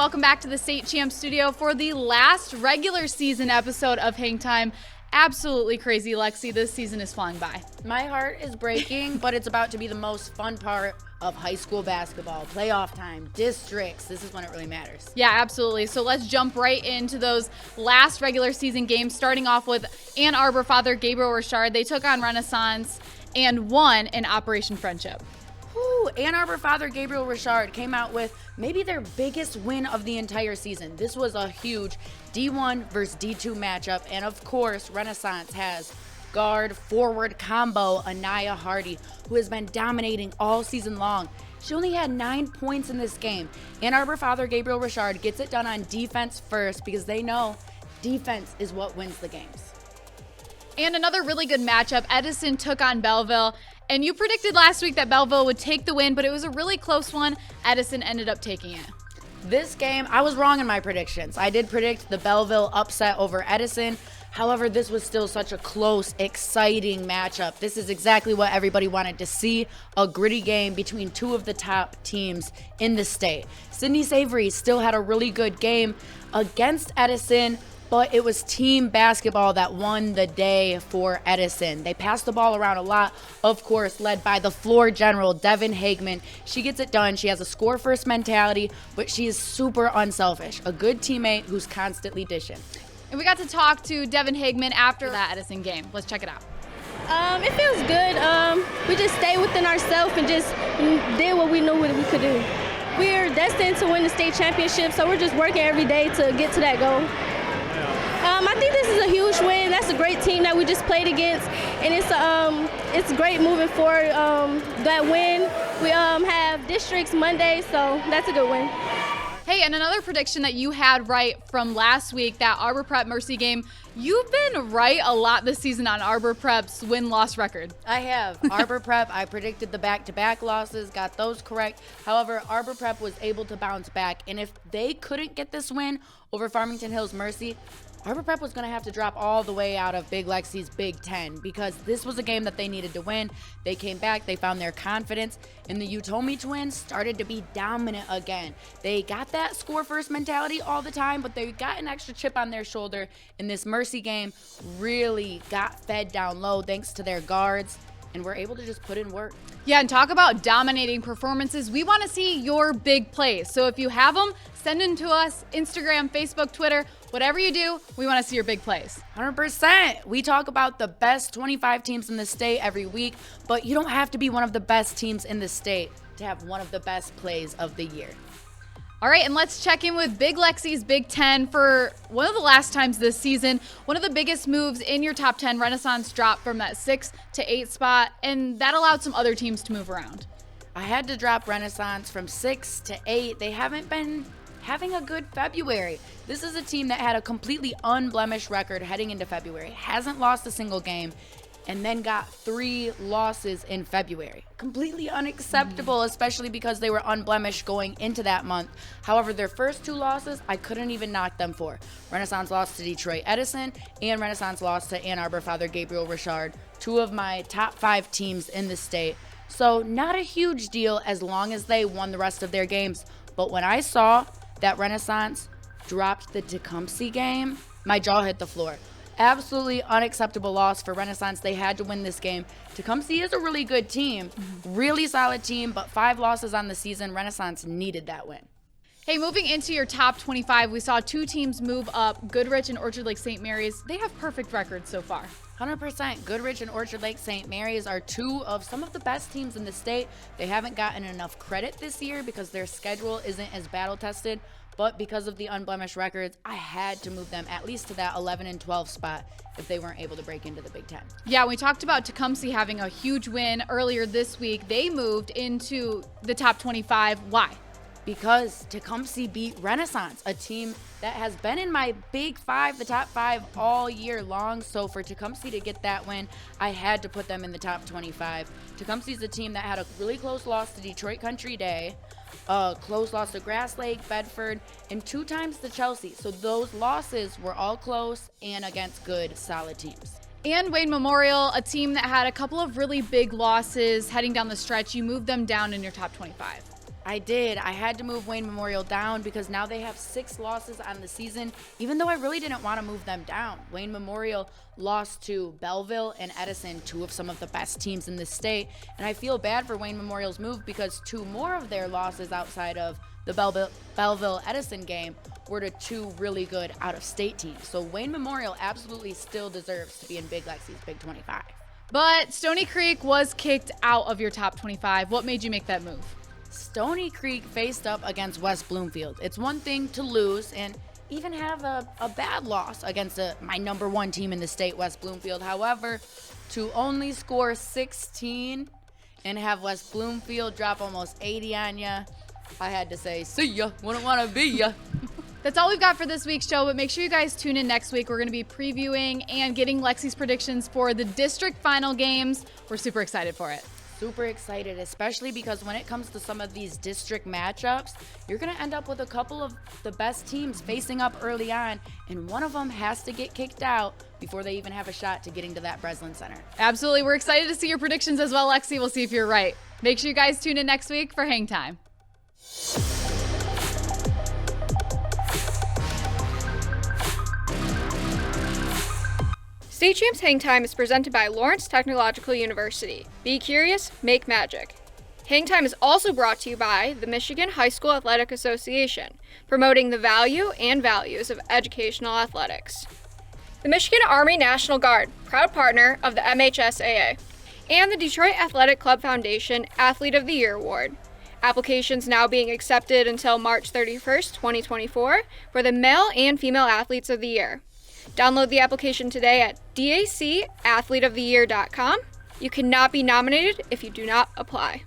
welcome back to the State Champ Studio for the last regular season episode of Hangtime. Absolutely crazy, Lexi. This season is flying by. My heart is breaking, but it's about to be the most fun part of high school basketball. Playoff time, districts. This is when it really matters. Yeah, absolutely. So let's jump right into those last regular season games, starting off with Ann Arbor father Gabriel Richard. They took on Renaissance and won in Operation Friendship. Ann Arbor father Gabriel Richard came out with maybe their biggest win of the entire season. This was a huge D1 versus D2 matchup, and of course, Renaissance has guard-forward combo Anaya Hardy, who has been dominating all season long. She only had 9 points in this game. Ann Arbor father Gabriel Richard gets it done on defense first because they know defense is what wins the games. And another really good matchup, Edison took on Belleville. And you predicted last week that Belleville would take the win, but it was a really close one. Edison ended up taking it. This game, I was wrong in my predictions. I did predict the Belleville upset over Edison. However, this was still such a close, exciting matchup. This is exactly what everybody wanted to see, a gritty game between two of the top teams in the state. Sydney Savory still had a really good game against Edison, but it was team basketball that won the day for Edison. They passed the ball around a lot, of course, led by the floor general, Devin Hagman. She gets it done. She has a score-first mentality, but she is super unselfish, a good teammate who's constantly dishing. And we got to talk to Devin Hagman after that Edison game. Let's check it out. It feels good. We just stayed within ourselves and just did what we knew what we could do. We're destined to win the state championship, so we're just working every day to get to that goal. I think this is a huge win. That's a great team that we just played against, and it's great moving forward. That win, we have districts Monday, so that's a good win. Hey, and another prediction that you had right from last week, that Arbor Prep Mercy game. You've been right a lot this season on Arbor Prep's win-loss record. I have. Arbor Prep, I predicted the back-to-back losses, got those correct. However, Arbor Prep was able to bounce back, and if they couldn't get this win over Farmington Hills Mercy, Arbor Prep was going to have to drop all the way out of Big Lexi's Big Ten because this was a game that they needed to win. They came back, they found their confidence, and the Utomi twins started to be dominant again. They got that score-first mentality all the time, but they got an extra chip on their shoulder in this Mercy game, really got fed down low thanks to their guards, and were able to just put in work. Yeah, and talk about dominating performances. We want to see your big plays. So if you have them, send them to us, Instagram, Facebook, Twitter, whatever you do, we want to see your big plays. 100%. We talk about the best 25 teams in the state every week, but you don't have to be one of the best teams in the state to have one of the best plays of the year. All right, and let's check in with Big Lexi's Big Ten for one of the last times this season. One of the biggest moves in your top 10, Renaissance dropped from that 6 to 8 spot, and that allowed some other teams to move around. I had to drop Renaissance from 6 to 8. They haven't been having a good February. This is a team that had a completely unblemished record heading into February, hasn't lost a single game, and then got 3 losses in February. Completely unacceptable, especially because they were unblemished going into that month. However, their first 2 losses, I couldn't even knock them for. Renaissance lost to Detroit Edison, and Renaissance lost to Ann Arbor father Gabriel Richard, 2 of my top 5 teams in the state. So not a huge deal as long as they won the rest of their games. But when I saw that Renaissance dropped the Tecumseh game, my jaw hit the floor. Absolutely unacceptable loss for Renaissance. They had to win this game. Tecumseh is a really good team, really solid team, but 5 losses on the season. Renaissance needed that win. Hey, moving into your top 25, we saw 2 teams move up, Goodrich and Orchard Lake St. Mary's. They have perfect records so far. 100%. Goodrich and Orchard Lake St. Mary's are 2 of some of the best teams in the state. They haven't gotten enough credit this year because their schedule isn't as battle-tested, but because of the unblemished records, I had to move them at least to that 11 and 12 spot if they weren't able to break into the Big Ten. Yeah, we talked about Tecumseh having a huge win earlier this week. They moved into the top 25. Why? Because Tecumseh beat Renaissance, a team that has been in my Big 5, the top 5 all year long. So for Tecumseh to get that win, I had to put them in the top 25. Tecumseh's a team that had a really close loss to Detroit Country Day, a close loss to Grass Lake, Bedford, and 2 times to Chelsea. So those losses were all close and against good, solid teams. And Wayne Memorial, a team that had a couple of really big losses heading down the stretch. You moved them down in your top 25. I did. I had to move Wayne Memorial down because now they have 6 losses on the season, even though I really didn't want to move them down. Wayne Memorial lost to Belleville and Edison, 2 of some of the best teams in the state. And I feel bad for Wayne Memorial's move because 2 more of their losses outside of the Belleville-Edison game were to 2 really good out-of-state teams. So Wayne Memorial absolutely still deserves to be in Big Lexi's Big 25. But Stony Creek was kicked out of your top 25. What made you make that move? Stony Creek faced up against West Bloomfield. It's one thing to lose and even have a bad loss against my number 1 team in the state, West Bloomfield. However, to only score 16 and have West Bloomfield drop almost 80 on you, I had to say, see ya, wouldn't want to be ya. That's all we've got for this week's show, but make sure you guys tune in next week. We're going to be previewing and getting Lexi's predictions for the district final games. We're super excited for it. Super excited, especially because when it comes to some of these district matchups, you're going to end up with a couple of the best teams facing up early on, and one of them has to get kicked out before they even have a shot to getting to that Breslin Center. Absolutely. We're excited to see your predictions as well, Lexi. We'll see if you're right. Make sure you guys tune in next week for Hangtime. State Champs Hangtime is presented by Lawrence Technological University. Be curious, make magic. Hangtime is also brought to you by the Michigan High School Athletic Association, promoting the value and values of educational athletics. The Michigan Army National Guard, proud partner of the MHSAA, and the Detroit Athletic Club Foundation Athlete of the Year Award. Applications now being accepted until March 31st, 2024 for the male and female athletes of the year. Download the application today at dacathleteoftheyear.com. You cannot be nominated if you do not apply.